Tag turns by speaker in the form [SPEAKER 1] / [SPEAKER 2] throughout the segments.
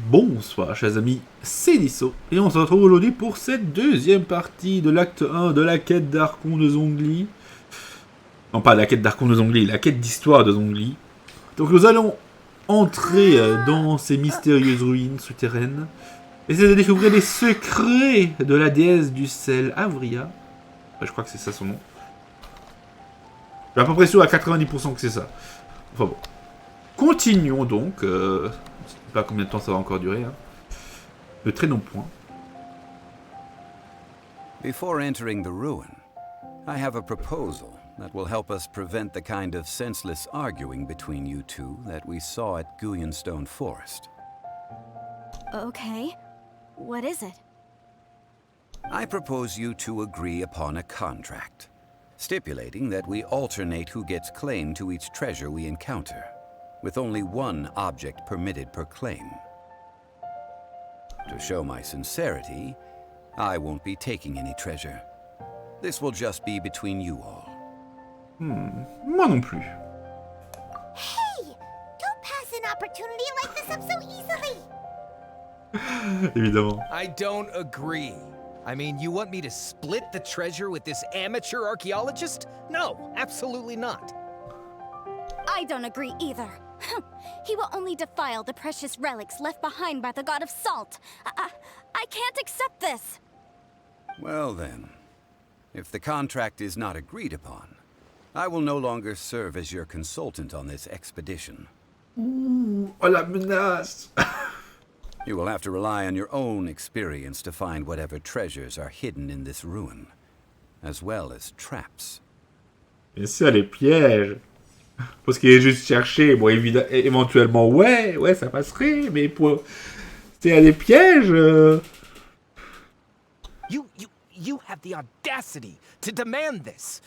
[SPEAKER 1] Bonsoir chers amis, c'est Deaso et on se retrouve aujourd'hui pour cette deuxième partie de l'acte 1 de la quête d'Archon de Zhongli. Non, pas la quête d'Archon de Zhongli, la quête d'histoire de Zhongli. Donc nous allons entrer dans ces mystérieuses ruines souterraines, essayer de découvrir les secrets de la déesse du SEL, Havria. Enfin, je crois que c'est ça son nom. J'ai à peu près sûr à 90% que c'est ça. Enfin bon. Continuons donc. Je ne sais pas combien de temps ça va encore durer. Hein. Ne traînons point.
[SPEAKER 2] Before entering the ruin, I have a proposal that will help us prevent the kind of senseless arguing between you two that we saw at Guyenstone Forest.
[SPEAKER 3] Okay. What is it?
[SPEAKER 2] I propose you two agree upon a contract, stipulating that we alternate who gets claim to each treasure we encounter, with only one object permitted per claim. To show my sincerity, I won't be taking any treasure. This will just be between you all.
[SPEAKER 1] Moi non plus.
[SPEAKER 4] Hey! Don't pass an opportunity like this up so easily!
[SPEAKER 1] Évidemment.
[SPEAKER 5] I don't agree. I mean, you want me to split the treasure with this amateur archaeologist? No, absolutely not.
[SPEAKER 3] I don't agree either. He will only defile the precious relics left behind by the god of salt. I can't accept this.
[SPEAKER 2] Well then, if the contract is not agreed upon, I will no longer serve as your consultant on this expedition.
[SPEAKER 1] Ouh, oh la menace.
[SPEAKER 2] You will have to rely on your own experience to find whatever treasures are hidden in this ruin, as well as traps.
[SPEAKER 1] Bien sûr, les pièges. Parce qu'il est juste cherché. Bon, éventuellement, ouais, ça passerait, mais pour... C'est des pièges.
[SPEAKER 5] You have the audacity to demand this.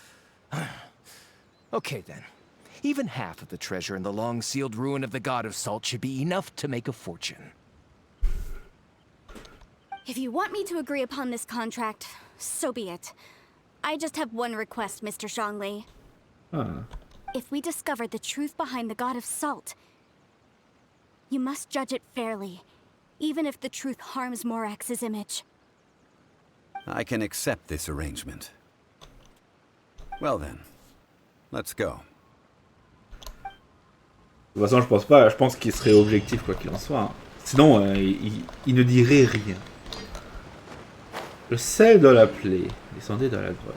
[SPEAKER 5] Okay then. Even half of the treasure in the long-sealed ruin of the god of salt should be enough to make a fortune.
[SPEAKER 3] If you want me to agree upon this contract, so be it. I just have one request, Mr. Zhongli.
[SPEAKER 1] Ah.
[SPEAKER 3] If we discover the truth behind the god of salt, you must judge it fairly, even if the truth harms Morax's image.
[SPEAKER 2] I can accept this arrangement. Well then, let's go.
[SPEAKER 1] De toute façon, je pense qu'il serait objectif quoi qu'il en soit. Hein. Sinon, il ne dirait rien. Le sel de la plaie. Descendez dans la grotte.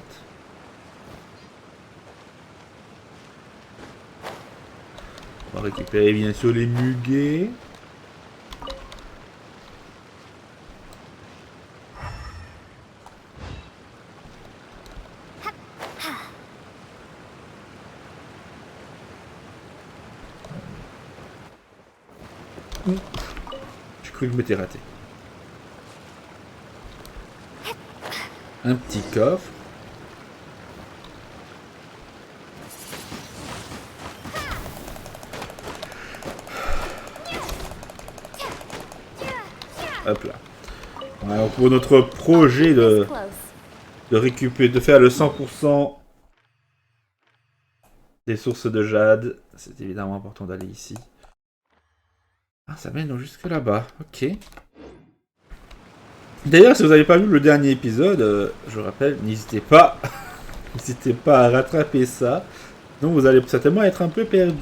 [SPEAKER 1] On va récupérer bien sûr les muguets. J'ai cru que je m'étais raté. Un petit coffre. Hop là. Alors pour notre projet de récupérer, de faire le 100% des sources de jade, c'est évidemment important d'aller ici. Ah, ça mène jusque là-bas. Ok. D'ailleurs, si vous n'avez pas vu le dernier épisode, je rappelle, n'hésitez pas à rattraper ça. Donc vous allez certainement être un peu perdu.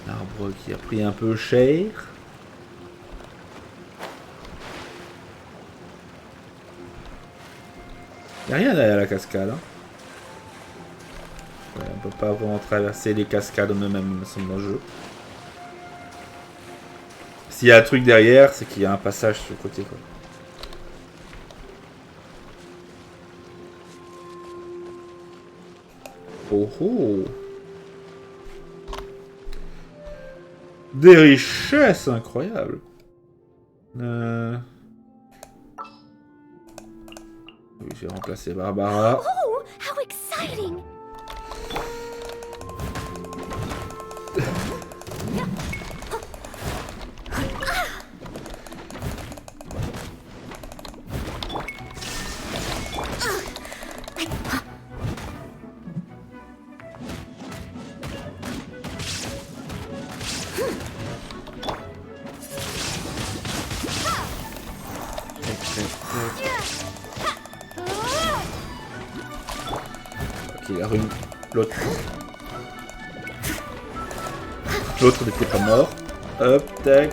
[SPEAKER 1] L'arbre qui a pris un peu cher. Il n'y a rien derrière la cascade. Hein. Ouais, on peut pas vraiment traverser les cascades eux-mêmes dans le jeu. S'il y a un truc derrière, c'est qu'il y a un passage sur le côté. Quoi. Oh oh! Des richesses incroyables! Oui, j'ai remplacé Barbara.
[SPEAKER 3] Oh, how exciting!
[SPEAKER 1] la rune. L'autre. L'autre n'était pas mort. Hop, tac.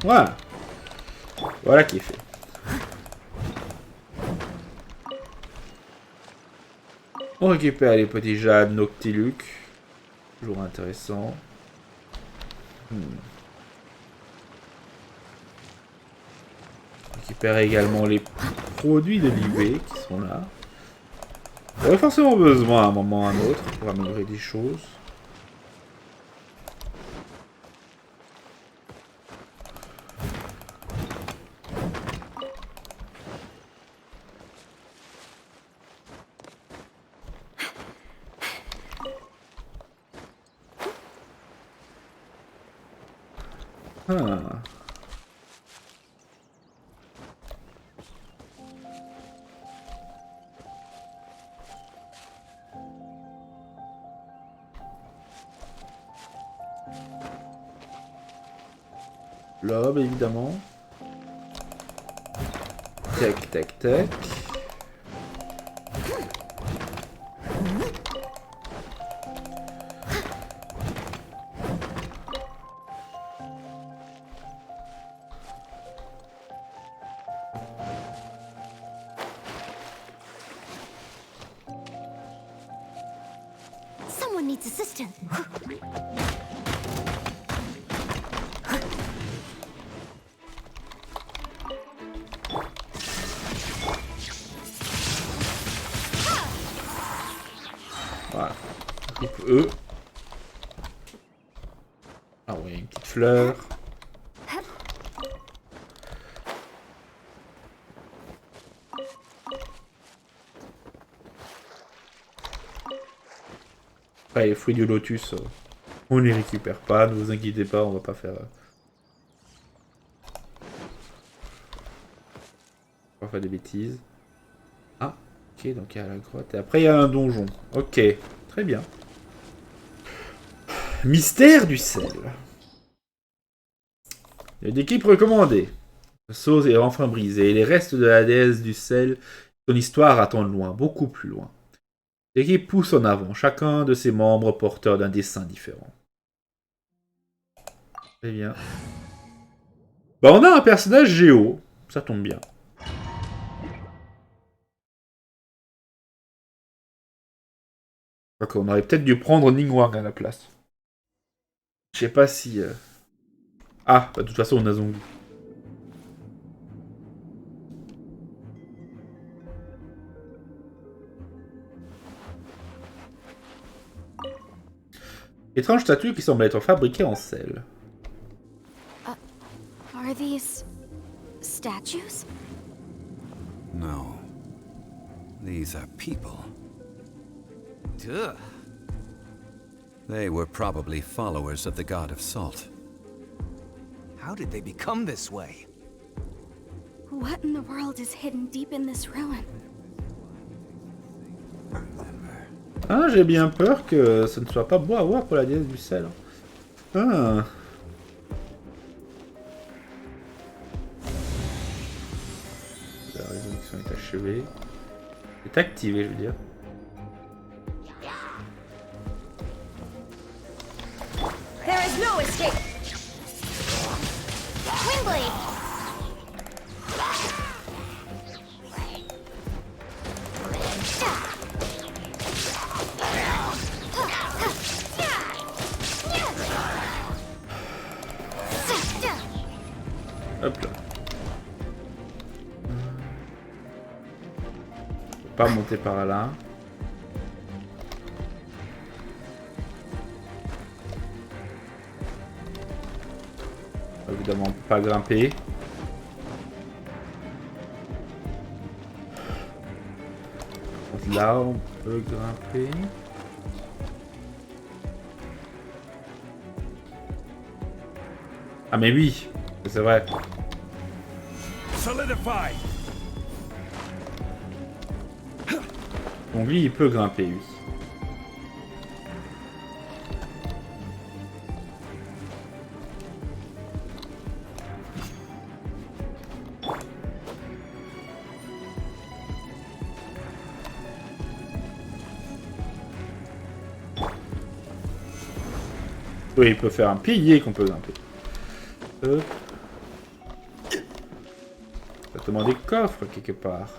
[SPEAKER 1] Voilà. Voilà qui est fait. On récupère les petits jades Noctiluc. Toujours intéressant. On récupère également les produits de l'IB qui sont là. On aurait forcément besoin à un moment ou à un autre pour améliorer des choses. Ah. L'aube, évidemment. Tac, tac, tac.
[SPEAKER 3] Someone needs assistance.
[SPEAKER 1] Voilà. On coupe eux. Ah ouais, une petite fleur. Après, les fruits du lotus, on les récupère pas, ne vous inquiétez pas, on va pas faire... On va faire des bêtises. Ah, ok, donc il y a la grotte. Et après, il y a un donjon. Ok, très bien. Mystère du sel. Il y a une équipe recommandée. Le sceau est enfin brisé. Et les restes de la déesse du sel, son histoire attend loin, beaucoup plus loin. L'équipe pousse en avant, chacun de ses membres porteur d'un dessin différent. Très bien. Bah, on a un personnage géo. Ça tombe bien. On aurait peut-être dû prendre Ningguang à la place. Je sais pas si... Ah, bah, de toute façon, on a Zhongli. Étrange statue qui semble être fabriquée en sel.
[SPEAKER 3] Are these statues?
[SPEAKER 2] No. These are people.
[SPEAKER 5] Duh.
[SPEAKER 2] They were probably followers of the god of salt.
[SPEAKER 5] How did they become this way?
[SPEAKER 3] What in the world is hidden deep in this ruin?
[SPEAKER 1] Ah, j'ai bien peur que ce ne soit pas beau à voir pour la déesse du sel. Ah. La résolution est achevée. C'est activé, je veux dire.
[SPEAKER 3] There is no escape! Windblade!
[SPEAKER 1] Hop là. Faut pas monter par là. Évidemment, on peut pas grimper. Donc là, on peut grimper. Ah mais oui, c'est vrai. Donc lui, il peut grimper, lui. Oui, il peut faire un pilier qu'on peut grimper. Ça te demande des coffres quelque part.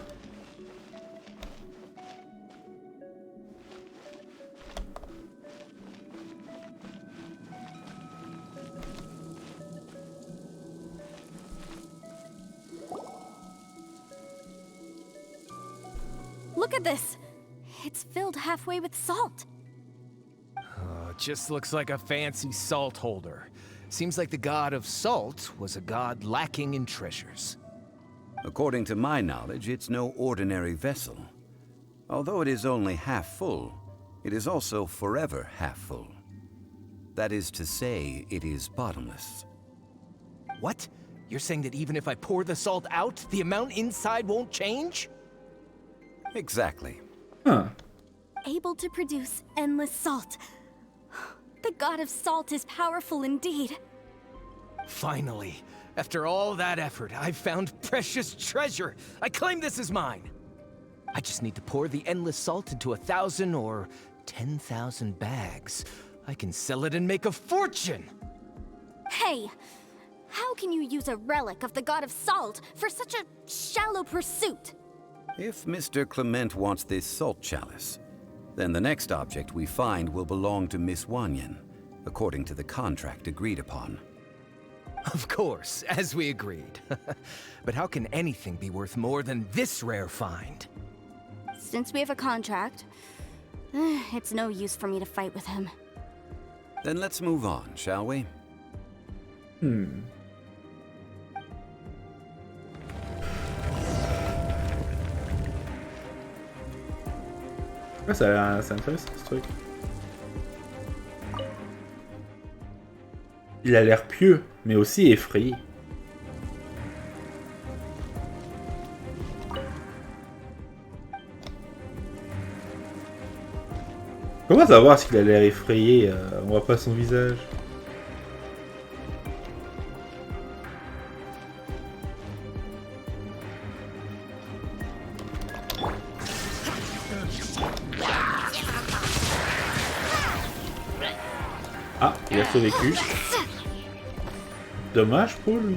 [SPEAKER 3] Look at this. It's filled halfway with salt.
[SPEAKER 5] Oh, it just looks like a fancy salt holder. Seems like the god of salt was a god lacking in treasures.
[SPEAKER 2] According to my knowledge, it's no ordinary vessel. Although it is only half full, it is also forever half full. That is to say, it is bottomless.
[SPEAKER 5] What? You're saying that even if I pour the salt out, the amount inside won't change?
[SPEAKER 2] Exactly.
[SPEAKER 1] Huh.
[SPEAKER 3] Able to produce endless salt. The god of salt is powerful indeed.
[SPEAKER 5] Finally, after all that effort, I've found precious treasure. I claim this as mine. I just need to pour the endless salt into 1,000 or 10,000 bags. I can sell it and make a fortune!
[SPEAKER 3] Hey, how can you use a relic of the god of salt for such a shallow pursuit?
[SPEAKER 2] If Mr. Clement wants this salt chalice, then the next object we find will belong to Miss Wanyan, according to the contract agreed upon.
[SPEAKER 5] Of course, as we agreed. But how can anything be worth more than this rare find?
[SPEAKER 3] Since we have a contract, it's no use for me to fight with him.
[SPEAKER 2] Then let's move on, shall we?
[SPEAKER 1] Ah, c'est intéressant ce truc. Il a l'air pieux, mais aussi effrayé. Comment savoir s'il a l'air effrayé? On voit pas son visage. Ah, il a survécu. Dommage pour lui.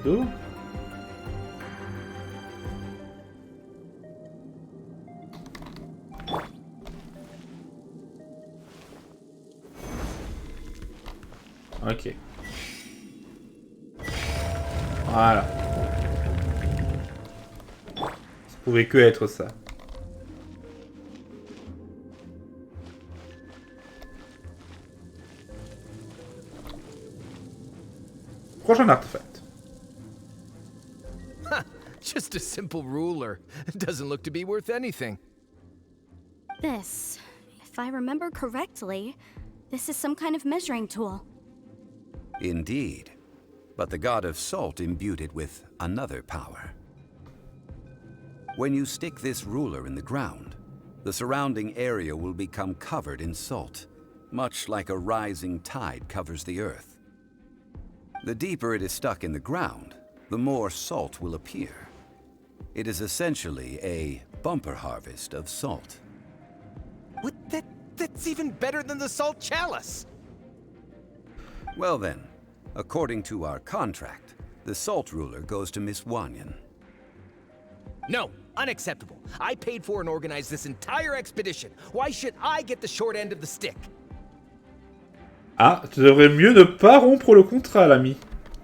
[SPEAKER 1] D'eau. Ok. Voilà. Ça pouvait que être ça. Prochain artefact.
[SPEAKER 5] Just a simple ruler. Doesn't look to be worth anything.
[SPEAKER 3] This, if I remember correctly, this is some kind of measuring tool.
[SPEAKER 2] Indeed. But the god of salt imbued it with another power. When you stick this ruler in the ground, the surrounding area will become covered in salt, much like a rising tide covers the earth. The deeper it is stuck in the ground, the more salt will appear. It is essentially a bumper harvest of salt.
[SPEAKER 5] What? That's even better than the salt chalice!
[SPEAKER 2] Well then, according to our contract, the salt ruler goes to Miss Wanyan.
[SPEAKER 5] No, unacceptable. I paid for and organized this entire expedition. Why should I get the short end of the stick?
[SPEAKER 1] Ah, tu devrais mieux ne pas rompre le contrat, l'ami.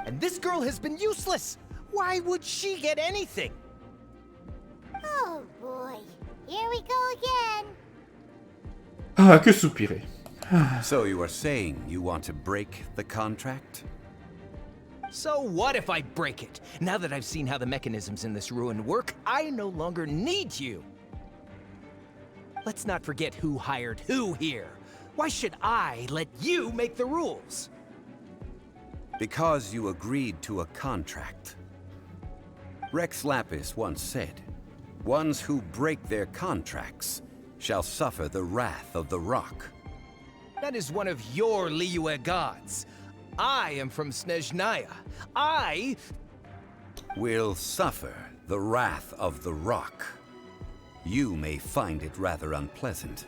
[SPEAKER 5] And this girl has been useless. Why would she get anything?
[SPEAKER 4] Oh boy, here we go again.
[SPEAKER 1] Ah, que soupirer.
[SPEAKER 2] So you are saying you want to break the contract?
[SPEAKER 5] So what if I break it? Now that I've seen how the mechanisms in this ruin work, I no longer need you. Let's not forget who hired who here. Why should I let you make the rules?
[SPEAKER 2] Because you agreed to a contract. Rex Lapis once said, Ones who break their contracts shall suffer the wrath of the rock.
[SPEAKER 5] That is one of your Liyue gods. I am from Snezhnaya. I
[SPEAKER 2] will suffer the wrath of the rock. You may find it rather unpleasant.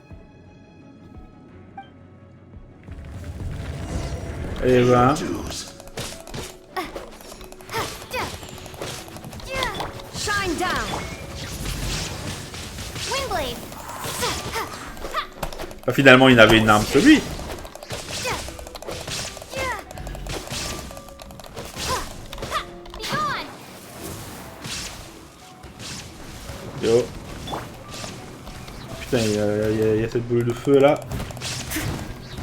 [SPEAKER 1] Eh ben.
[SPEAKER 3] Shine down. Windblade.
[SPEAKER 1] Bah, finalement, il avait une arme sur lui. Yo. Putain, il y a cette boule de feu là.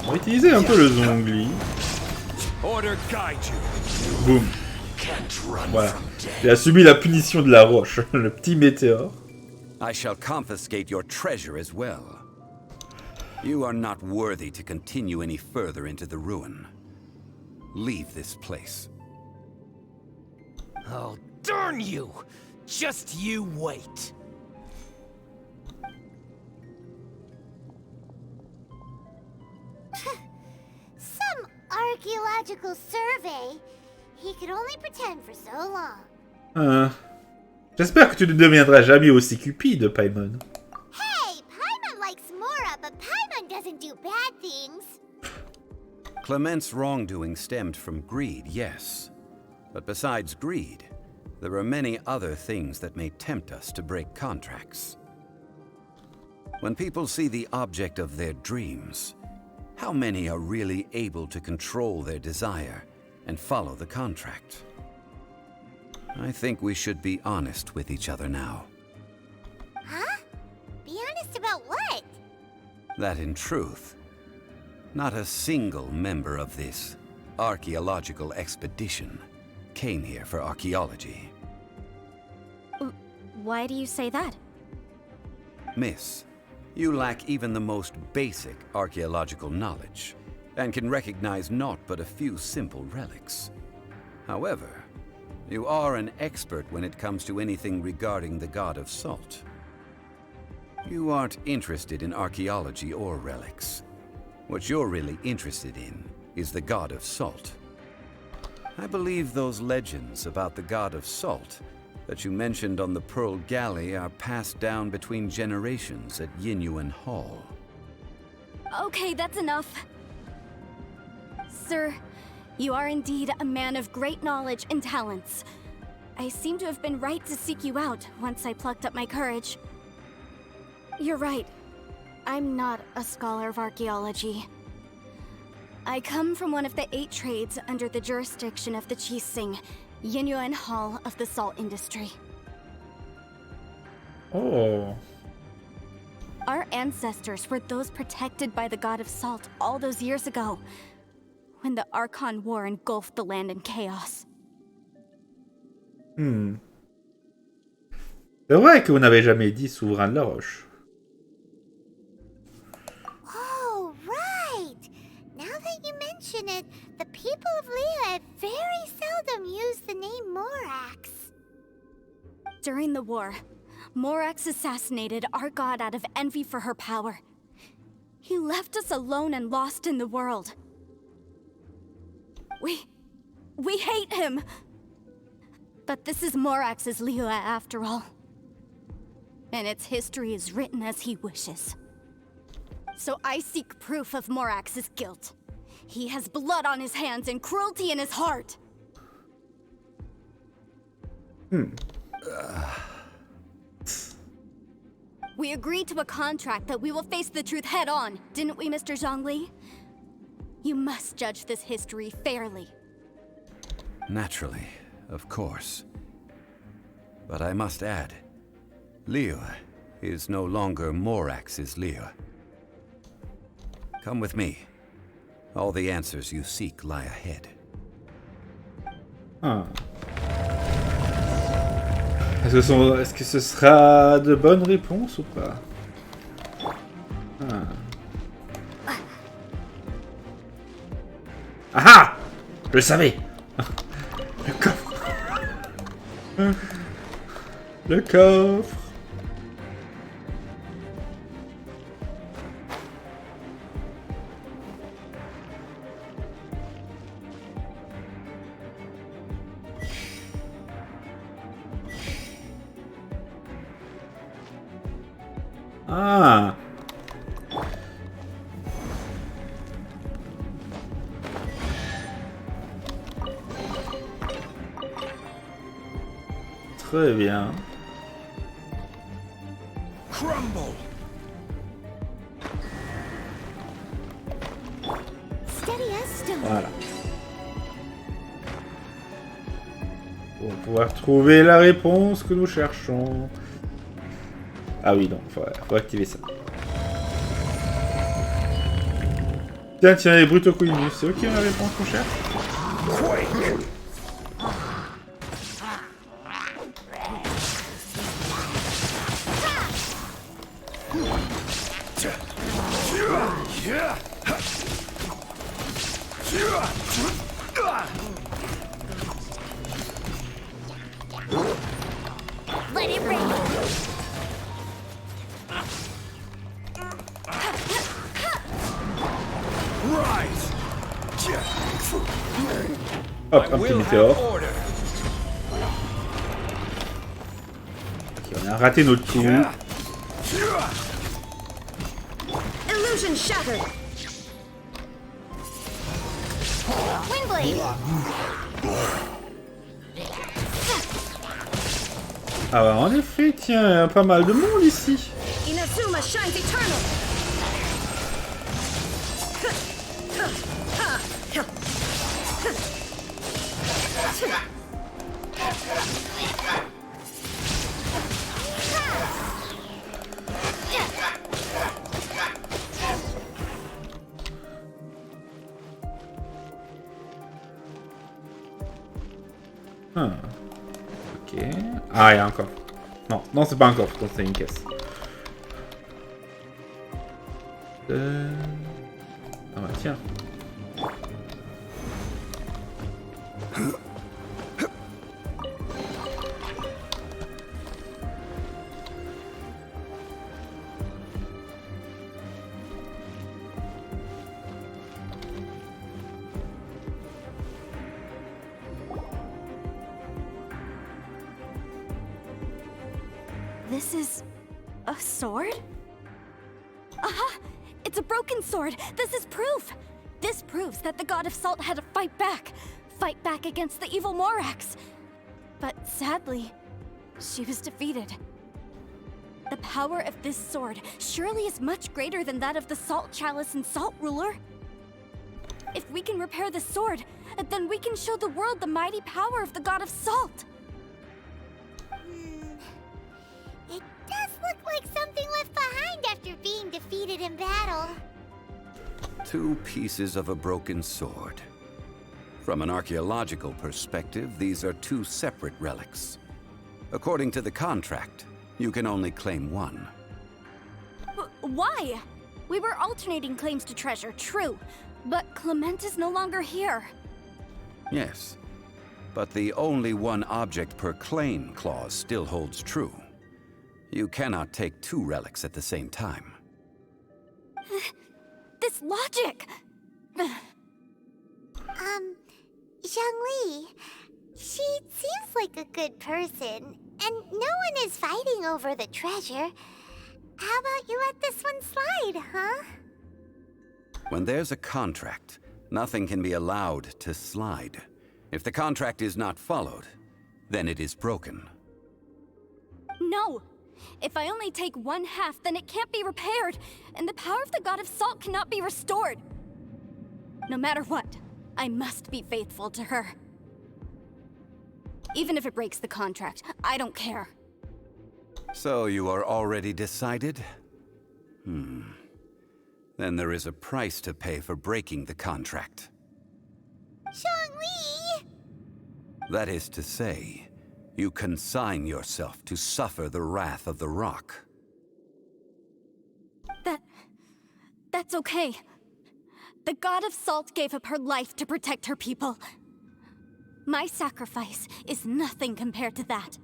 [SPEAKER 1] On va utiliser un peu le zongli. Boum. Voilà. Il a subi la punition de la roche, le petit météore.
[SPEAKER 2] I shall confiscate your treasure as well. You are not worthy to continue any further into the ruin. Leave this place.
[SPEAKER 5] Oh, darn you! Just you wait.
[SPEAKER 4] Some archaeological survey. He could only pretend for so long.
[SPEAKER 1] J'espère que tu ne deviendras jamais aussi cupide, Paimon.
[SPEAKER 4] Hey, Paimon likes Mora, but Paimon doesn't do bad things.
[SPEAKER 2] Clement's wrongdoing stemmed from greed, yes. But besides greed, there are many other things that may tempt us to break contracts. When people see the object of their dreams, how many are really able to control their desire and follow the contract? I think we should be honest with each other now.
[SPEAKER 4] Huh? Be honest about what?
[SPEAKER 2] That in truth, not a single member of this archaeological expedition came here for archaeology.
[SPEAKER 3] Why do you say that?
[SPEAKER 2] Miss, you lack even the most basic archaeological knowledge, and can recognize naught but a few simple relics. However, you are an expert when it comes to anything regarding the god of salt. You aren't interested in archaeology or relics. What you're really interested in is the god of salt. I believe those legends about the god of salt that you mentioned on the Pearl Galley are passed down between generations at Yinyuan Hall.
[SPEAKER 3] Okay, that's enough. Sir, you are indeed a man of great knowledge and talents. I seem to have been right to seek you out once I plucked up my courage. You're right. I'm not a scholar of archaeology. I come from one of the 8 trades under the jurisdiction of the Qixing, Yinyuan Hall of the salt industry.
[SPEAKER 1] Oh.
[SPEAKER 3] Our ancestors were those protected by the god of salt all those years ago, when the Archon War engulfed the land in chaos.
[SPEAKER 1] C'est vrai que vous n'avez jamais dit souverain de la roche.
[SPEAKER 4] Oh, right. Now that you mention it, the people of Liyue very seldom use the name Morax.
[SPEAKER 3] During the war, Morax assassinated our god out of envy for her power. He left us alone and lost in the world. We hate him! But this is Morax's Liyue after all. And its history is written as he wishes. So I seek proof of Morax's guilt. He has blood on his hands and cruelty in his heart. We agreed to a contract that we will face the truth head on, didn't we, Mr. Zhongli? You must judge this history fairly.
[SPEAKER 2] Naturally, of course. But I must add, Liyue is no longer Morax's Liyue. Come with me. All the answers you seek lie ahead.
[SPEAKER 1] Est-ce que ce sera de bonnes réponses ou pas? Ah! Je le savais! Le coffre! Le coffre! Ah. Très bien.
[SPEAKER 5] Crumble.
[SPEAKER 3] Steady as stone.
[SPEAKER 1] Voilà. Pour pouvoir trouver la réponse que nous cherchons. Ah oui, non, faut activer ça. Tiens, les brutocouinus, c'est ok la réponse qu'on cherche?
[SPEAKER 3] Let it rain.
[SPEAKER 1] Hop, un petit météore. Ok, on a raté notre coup.
[SPEAKER 3] Illusion shattered. Windblade.
[SPEAKER 1] Ah bah en effet, tiens, il y a pas mal de monde ici.
[SPEAKER 3] Inazuma shines eternal.
[SPEAKER 1] Ah. Ok. Ah, il y a un coffre. Non, non, c'est pas un coffre, c'est une caisse. Ah bah tiens.
[SPEAKER 3] This is a sword? Aha! It's a broken sword! This is proof! This proves that the god of salt had to fight back against the evil Morax. But sadly, she was defeated. The power of this sword surely is much greater than that of the Salt Chalice and Salt Ruler. If we can repair the sword, then we can show the world the mighty power of the god of salt.
[SPEAKER 4] It does look like something left behind after being defeated in battle.
[SPEAKER 2] 2 pieces of a broken sword. From an archaeological perspective, these are 2 separate relics. According to the contract, you can only claim one.
[SPEAKER 3] Why? We were alternating claims to treasure, true. But Clement is no longer here.
[SPEAKER 2] Yes, but the only one object per claim clause still holds true. You cannot take 2 relics at the same time.
[SPEAKER 3] This logic!
[SPEAKER 4] Zhongli, she seems like a good person, and no one is fighting over the treasure. How about you let this one slide, huh?
[SPEAKER 2] When there's a contract, nothing can be allowed to slide. If the contract is not followed, then it is broken.
[SPEAKER 3] No! If I only take 1/2, then it can't be repaired, and the power of the god of salt cannot be restored. No matter what, I must be faithful to her. Even if it breaks the contract, I don't care.
[SPEAKER 2] So you are already decided? Then there is a price to pay for breaking the contract.
[SPEAKER 4] Zhongli!
[SPEAKER 2] That is to say, you consign yourself to suffer the wrath of the rock.
[SPEAKER 3] That's okay. The god of salt gave up her life to protect her people. My sacrifice is nothing compared to that.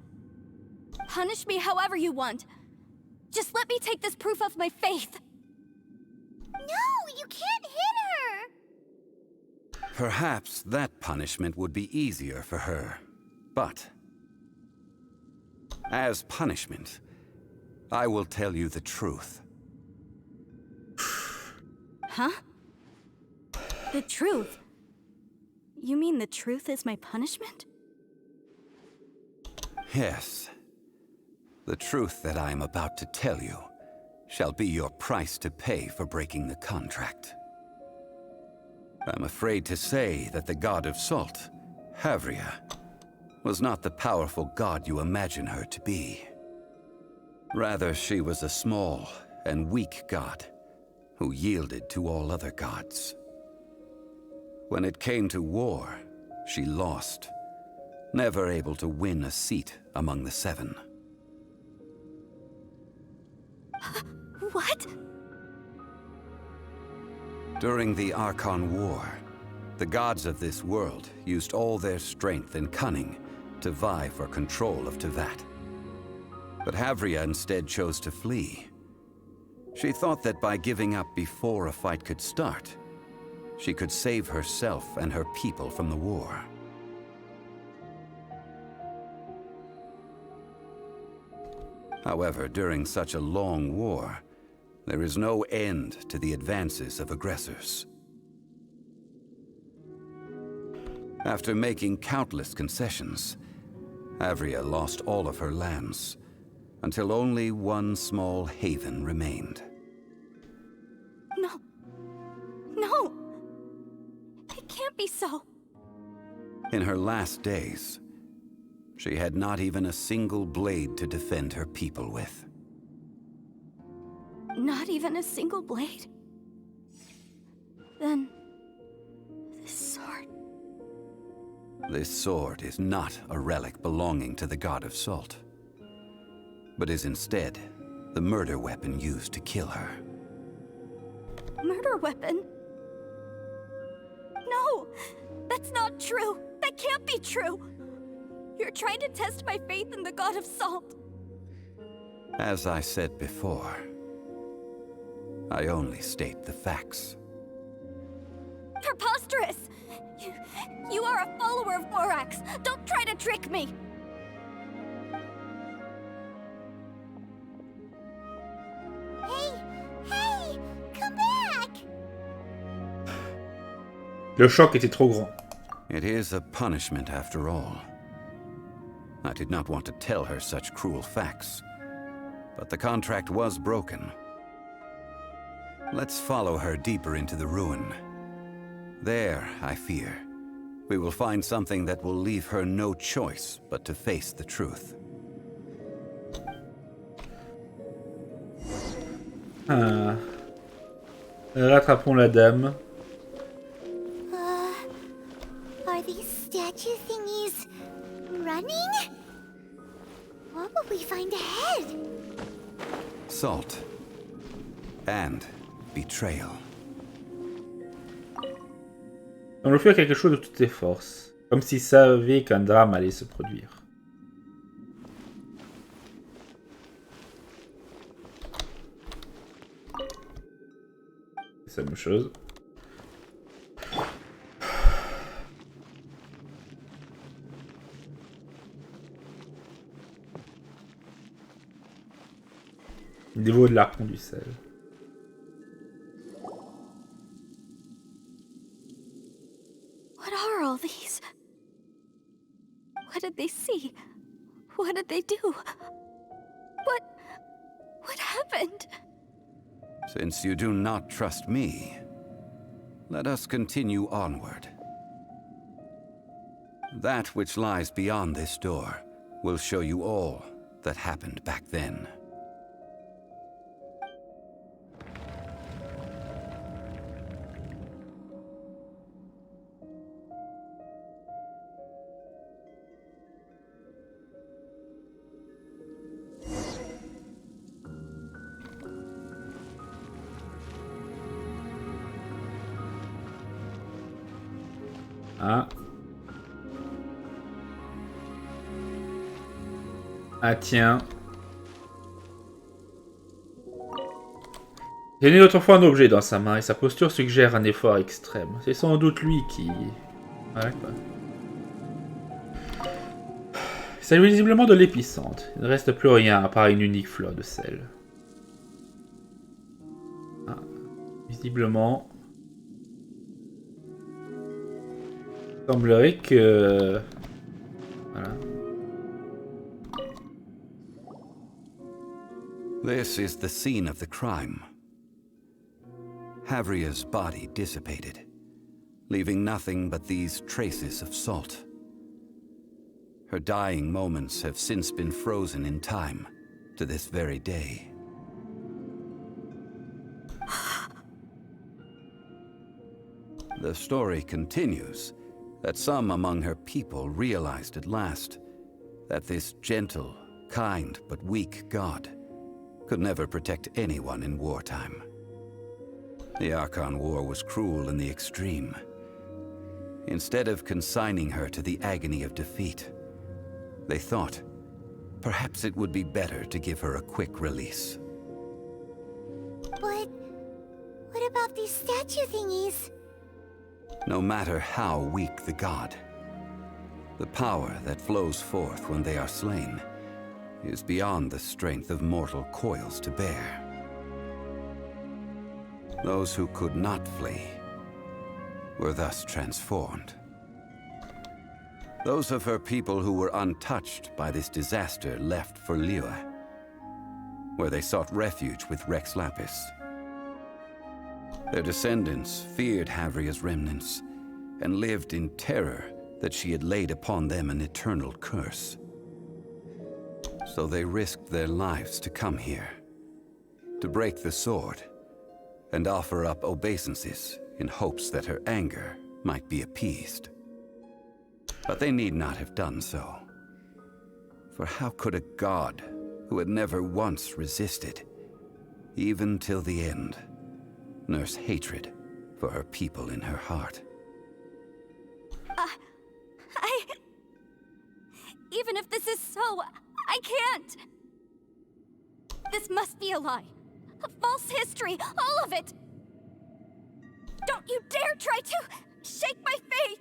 [SPEAKER 3] Punish me however you want. Just let me take this proof of my faith.
[SPEAKER 4] No, you can't hit her!
[SPEAKER 2] Perhaps that punishment would be easier for her. But as punishment, I will tell you the truth.
[SPEAKER 3] Huh? The truth? You mean the truth is my punishment?
[SPEAKER 2] Yes. The truth that I am about to tell you shall be your price to pay for breaking the contract. I'm afraid to say that the god of salt, Havria, was not the powerful god you imagine her to be. Rather, she was a small and weak god who yielded to all other gods. When it came to war, she lost, never able to win a seat among the seven.
[SPEAKER 3] What?
[SPEAKER 2] During the Archon War, the gods of this world used all their strength and cunning to vie for control of Teyvat. But Havria instead chose to flee. She thought that by giving up before a fight could start, she could save herself and her people from the war. However, during such a long war, there is no end to the advances of aggressors. After making countless concessions, Havria lost all of her lands, until only one small haven remained.
[SPEAKER 3] No. No! It can't be so.
[SPEAKER 2] In her last days, she had not even a single blade to defend her people with.
[SPEAKER 3] Not even a single blade? Then... this sword...
[SPEAKER 2] This sword is not a relic belonging to the god of salt, but is instead the murder weapon used to kill her.
[SPEAKER 3] Murder weapon? No! That's not true! That can't be true! You're trying to test my faith in the god of salt!
[SPEAKER 2] As I said before, I only state the facts.
[SPEAKER 3] Preposterous! You are a follower of Morax! Don't try to trick me!
[SPEAKER 4] Hey! Come back!
[SPEAKER 1] Le choc était trop grand.
[SPEAKER 2] It is a punishment after all. I did not want to tell her such cruel facts, but the contract was broken. Let's follow her deeper into the ruin. There, I fear, we will find something that will leave her no choice but to face the truth.
[SPEAKER 1] Rattrapons la dame.
[SPEAKER 4] Are these statue thingies running? What will we find ahead?
[SPEAKER 2] Salt. And betrayal.
[SPEAKER 1] On le fait à quelque chose de toutes ses forces, comme s'il savait qu'un drame allait se produire. C'est la même chose. Niveau de l'archon du SEL.
[SPEAKER 3] What are all these? What did they see? What did they do? What happened?
[SPEAKER 2] Since you do not trust me, let us continue onward. That which lies beyond this door will show you all that happened back then.
[SPEAKER 1] Ah. Ah tiens. Il tenait autrefois un objet dans sa main et sa posture suggère un effort extrême. C'est sans doute lui qui... Ouais, quoi. Il s'agit visiblement de l'épicentre. Il ne reste plus rien à part une unique flotte de sel. Ah, visiblement... Il semblerait que... Voilà.
[SPEAKER 2] This is the scene of the crime. Havria's body dissipated, leaving nothing but these traces of salt. Her dying moments have since been frozen in time to this very day. The story continues that some among her people realized at last that this gentle, kind, but weak god could never protect anyone in wartime. The Archon War was cruel in the extreme. Instead of consigning her to the agony of defeat, they thought perhaps it would be better to give her a quick release.
[SPEAKER 4] But what about these statue thingies?
[SPEAKER 2] No matter how weak the god, the power that flows forth when they are slain is beyond the strength of mortal coils to bear. Those who could not flee were thus transformed. Those of her people who were untouched by this disaster left for Liyue, where they sought refuge with Rex Lapis. Their descendants feared Havria's remnants and lived in terror that she had laid upon them an eternal curse. So they risked their lives to come here, to break the sword, and offer up obeisances in hopes that her anger might be appeased. But they need not have done so. For how could a god who had never once resisted, even till the end, nurse hatred for her people in her heart?
[SPEAKER 3] Even if this is so, I can't! This must be a lie. A false history, all of it! Don't you dare try to shake my faith!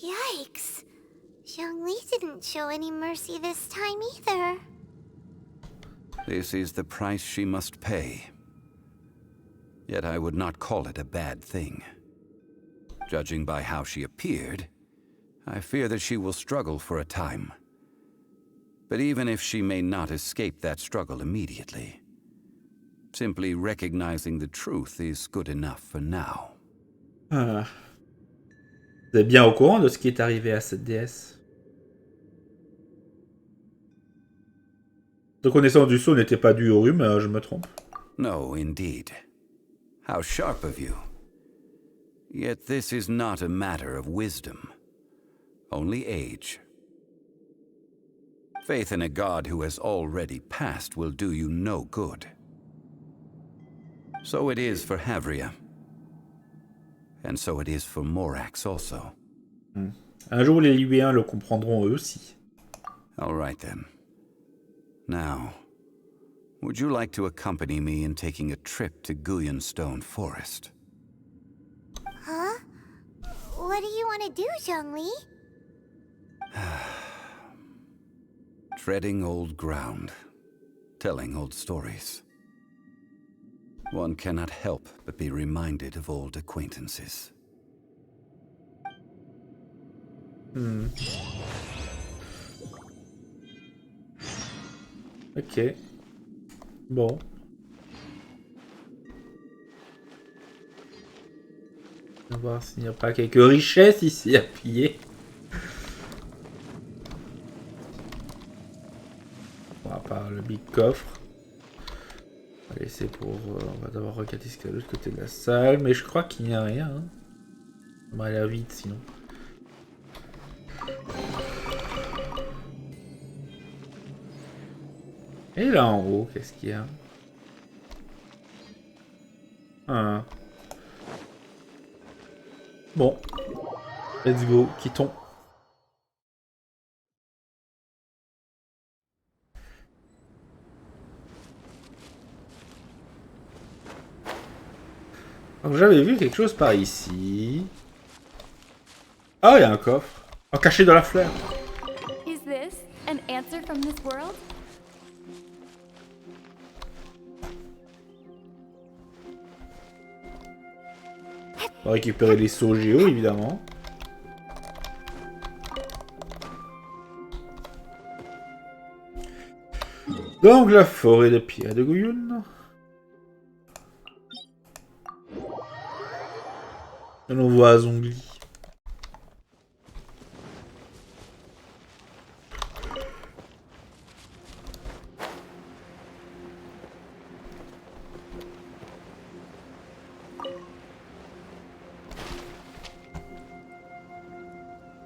[SPEAKER 4] Yikes. Zhongli didn't show any mercy this time either.
[SPEAKER 2] This is the price she must pay. Yet I would not call it a bad thing. Judging by how she appeared, I fear that she will struggle for a time. But even if she may not escape that struggle immediately, simply recognizing the truth is good enough for now.
[SPEAKER 1] Ah. Vous êtes bien au courant de ce qui est arrivé à cette déesse? La reconnaissance du sceau n'était pas due au rhume, je me trompe.
[SPEAKER 2] No, indeed. How sharp of you. Yet this is not a matter of wisdom, only age. Faith in a god who has already passed will do you no good. So it is for Havria. And so it is for Morax also.
[SPEAKER 1] Un jour, les Libyens le comprendront eux aussi.
[SPEAKER 2] All right then. Now, would you like to accompany me in taking a trip to Guyonstone Forest?
[SPEAKER 4] Huh? What do you want to do, Zhongli?
[SPEAKER 2] Treading old ground, telling old stories. One cannot help but be reminded of old acquaintances.
[SPEAKER 1] Ok. Bon. On va voir s'il n'y a pas quelques richesses ici à piller. Bon, à part le big coffre. On va laisser pour... on va d'abord regarder ce qu'il y a de l'autre côté de la salle. Mais je crois qu'il n'y a rien. Hein. On va aller vite sinon. Et là en haut, qu'est-ce qu'il y a? Ah. Bon. Let's go, quittons. Alors Donc j'avais vu quelque chose par ici. Oh, il y a un coffre. Oh, caché dans la fleur.
[SPEAKER 3] Is this an answer from this world?
[SPEAKER 1] On va récupérer les sauts géo, évidemment. Donc la forêt de pierre de Guyun. Et on voit Zongli.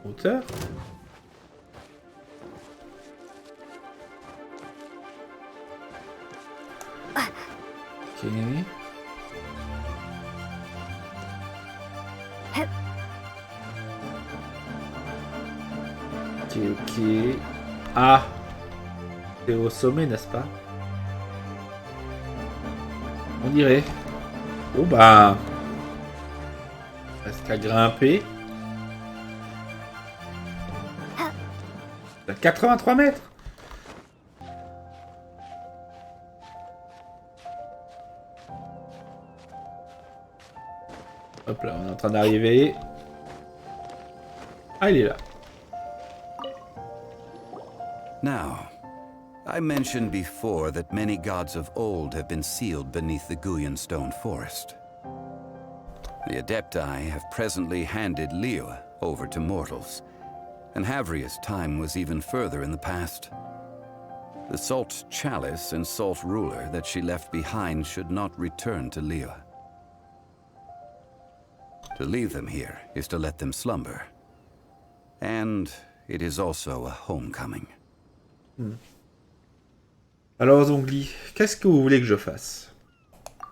[SPEAKER 1] Hauteur. Ok. Ok. Ah. C'est au sommet, n'est-ce pas? On dirait. Oh bah. Reste qu'à grimper. À 83 mètres. Hop là, on est en train d'arriver. Ah, il est là.
[SPEAKER 2] Now, I mentioned before that many gods of old have been sealed beneath the Guyun stone forest. The Adepti have presently handed Liyue over to mortals, and Havria's time was even further in the past. The Salt Chalice and Salt Ruler that she left behind should not return to Liyue. To leave them here is to let them slumber. And it is also a homecoming.
[SPEAKER 1] Alors Zongli, qu'est-ce que vous voulez que je fasse?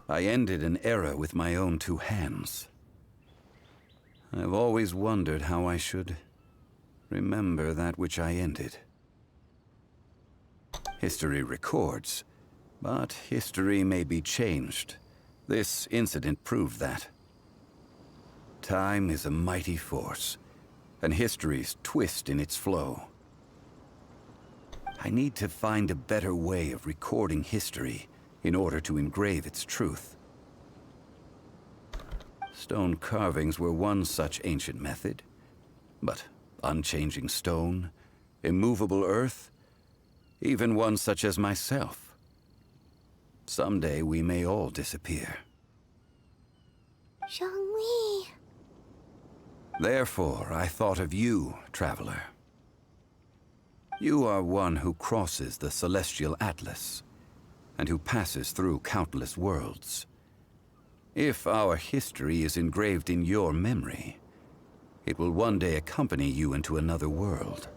[SPEAKER 2] I ended an era with my own two hands. I've always wondered how I should remember that which I ended. History records, but history may be changed. This incident proved that. Time is a mighty force, and history's twist in its flow. I need to find a better way of recording history in order to engrave its truth. Stone carvings were one such ancient method, but unchanging stone, immovable earth, even one such as myself. Someday we may all disappear.
[SPEAKER 4] Zhongli.
[SPEAKER 2] Therefore, I thought of you, traveler. You are one who crosses the celestial atlas, and who passes through countless worlds. If our history is engraved in your memory, it will one day accompany you into another world.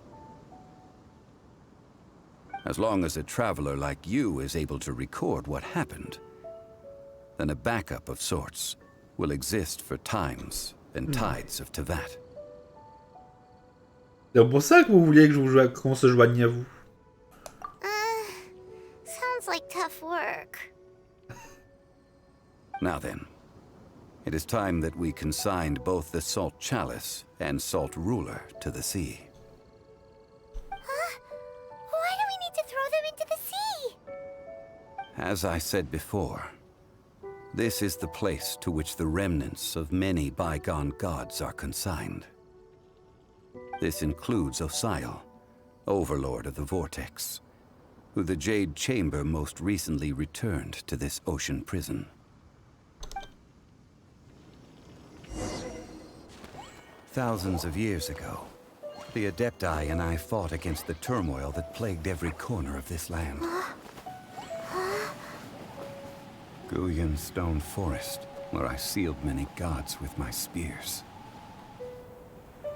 [SPEAKER 2] As long as a traveler like you is able to record what happened, then a backup of sorts will exist for times and tides of Tevat.
[SPEAKER 1] C'est pour ça que vous vouliez que qu'on se joigne à vous.
[SPEAKER 4] Sounds like tough work.
[SPEAKER 2] Now then, it is time that we consigned both the Salt Chalice and Salt Ruler to the sea.
[SPEAKER 4] Huh? Why do we need to throw them into the sea?
[SPEAKER 2] As I said before, this is the place to which the remnants of many bygone gods are consigned. This includes Osial, Overlord of the Vortex, who the Jade Chamber most recently returned to this ocean prison. Thousands of years ago, the Adepti and I fought against the turmoil that plagued every corner of this land. Guyun Stone Forest, where I sealed many gods with my spears.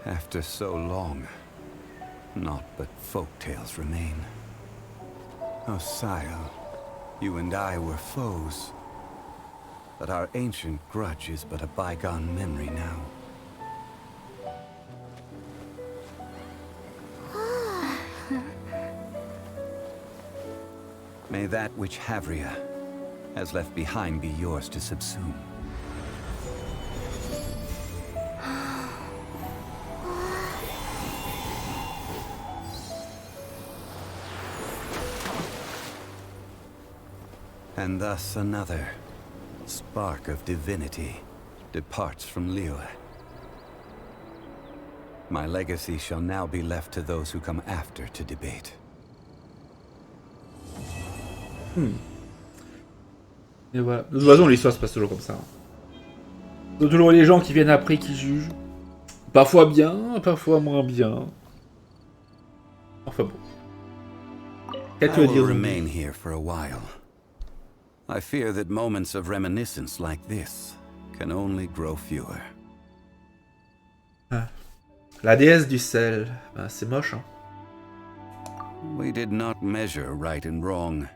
[SPEAKER 2] After so long, naught but folktales remain. Osial, you and I were foes, but our ancient grudge is but a bygone memory now. May that which Havria has left behind be yours to subsume. And thus another spark of divinity departs from Liyue. My legacy shall now be left to those who come after to debate.
[SPEAKER 1] Et voilà. De toute façon, l'histoire se passe toujours comme ça. Il y a toujours les gens qui viennent après qui jugent. Parfois bien, parfois moins bien. Enfin bon. Qu'as-tu à
[SPEAKER 2] I
[SPEAKER 1] dire,
[SPEAKER 2] will
[SPEAKER 1] Zombie?
[SPEAKER 2] remain here for a while. I fear that moments of reminiscence like this can only grow fewer.
[SPEAKER 1] Ah. La déesse du sel. Ben, c'est moche, hein.
[SPEAKER 2] We did not measure right and wrong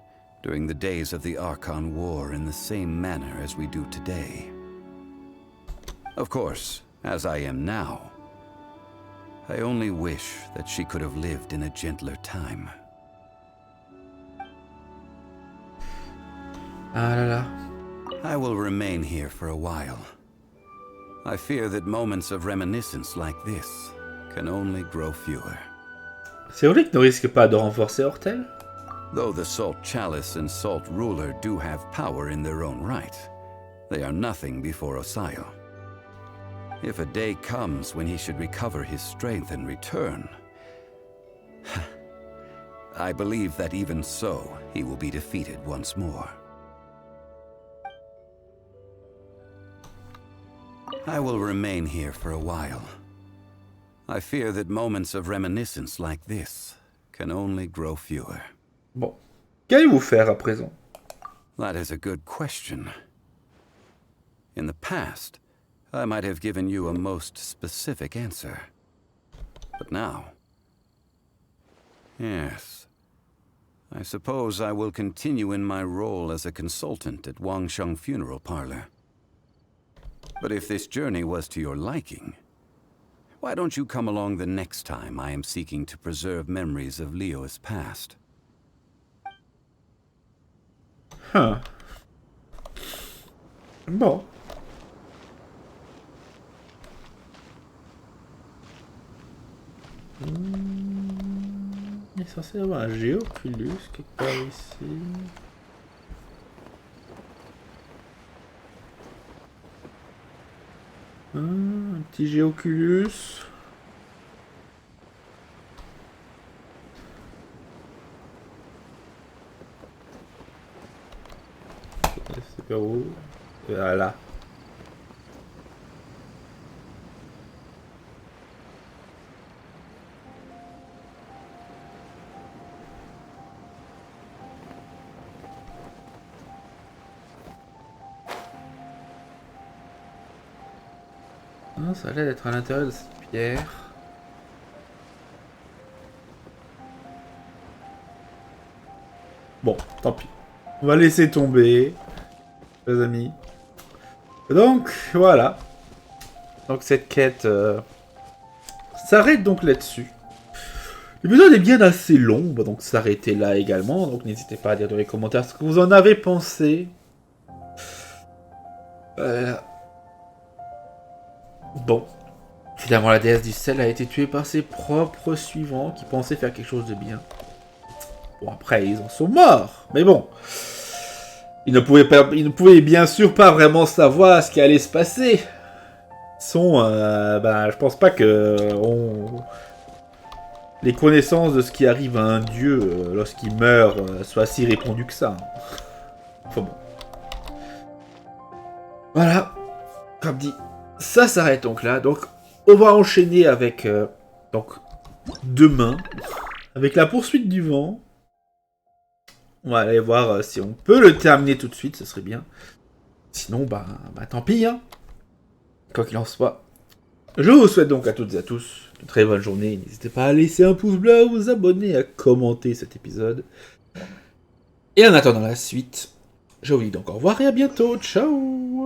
[SPEAKER 2] during the days of the Archon War in the same manner as we do today. Of course, as I am now, I only wish that she could have lived in a gentler time.
[SPEAKER 1] Ah là là.
[SPEAKER 2] I will remain here for a while. I fear that moments of reminiscence like this can only grow fewer.
[SPEAKER 1] Théorique ne risque pas de renforcer Hortel?
[SPEAKER 2] Though the Salt Chalice and Salt Ruler do have power in their own right, they are nothing before Osayo. If a day comes when he should recover his strength and return, I believe that even so, he will be defeated once more. I will remain here for a while. I fear that moments of reminiscence like this can only grow fewer.
[SPEAKER 1] Bon. Qu'allez-vous faire à présent?
[SPEAKER 2] That is a good question. In the past, I might have given you a most specific answer. But now... Yes. I suppose I will continue in my role as a consultant at Wangsheng Funeral Parlor. But if this journey was to your liking, why don't you come along the next time I am seeking to preserve memories of Liyue's past?
[SPEAKER 1] Huh. Bon. Il est censé y avoir un Géoculus quelque part ici. Un petit Géoculus. C'est par où? Voilà. Non, ça a l'air d'être à l'intérieur de cette pierre. Bon, tant pis. On va laisser tomber, les amis. Donc, voilà. Donc cette quête s'arrête donc là-dessus. L'épisode est bien assez long, on va donc s'arrêter là également. Donc n'hésitez pas à dire dans les commentaires ce que vous en avez pensé. Bon. Finalement, la déesse du sel a été tuée par ses propres suivants qui pensaient faire quelque chose de bien. Bon, après, ils en sont morts. Mais bon. Ils ne pouvaient bien sûr pas vraiment savoir ce qui allait se passer. Je pense pas que les connaissances de ce qui arrive à un dieu lorsqu'il meurt soient si répandues que ça. Enfin bon. Voilà. Comme dit, ça s'arrête donc là. Donc, on va enchaîner avec donc demain avec la poursuite du vent. On va aller voir si on peut le terminer tout de suite, ce serait bien. Sinon, bah tant pis, hein. Quoi qu'il en soit. Je vous souhaite donc à toutes et à tous une très bonne journée. N'hésitez pas à laisser un pouce bleu, à vous abonner, à commenter cet épisode. Et en attendant la suite, je vous dis donc au revoir et à bientôt. Ciao!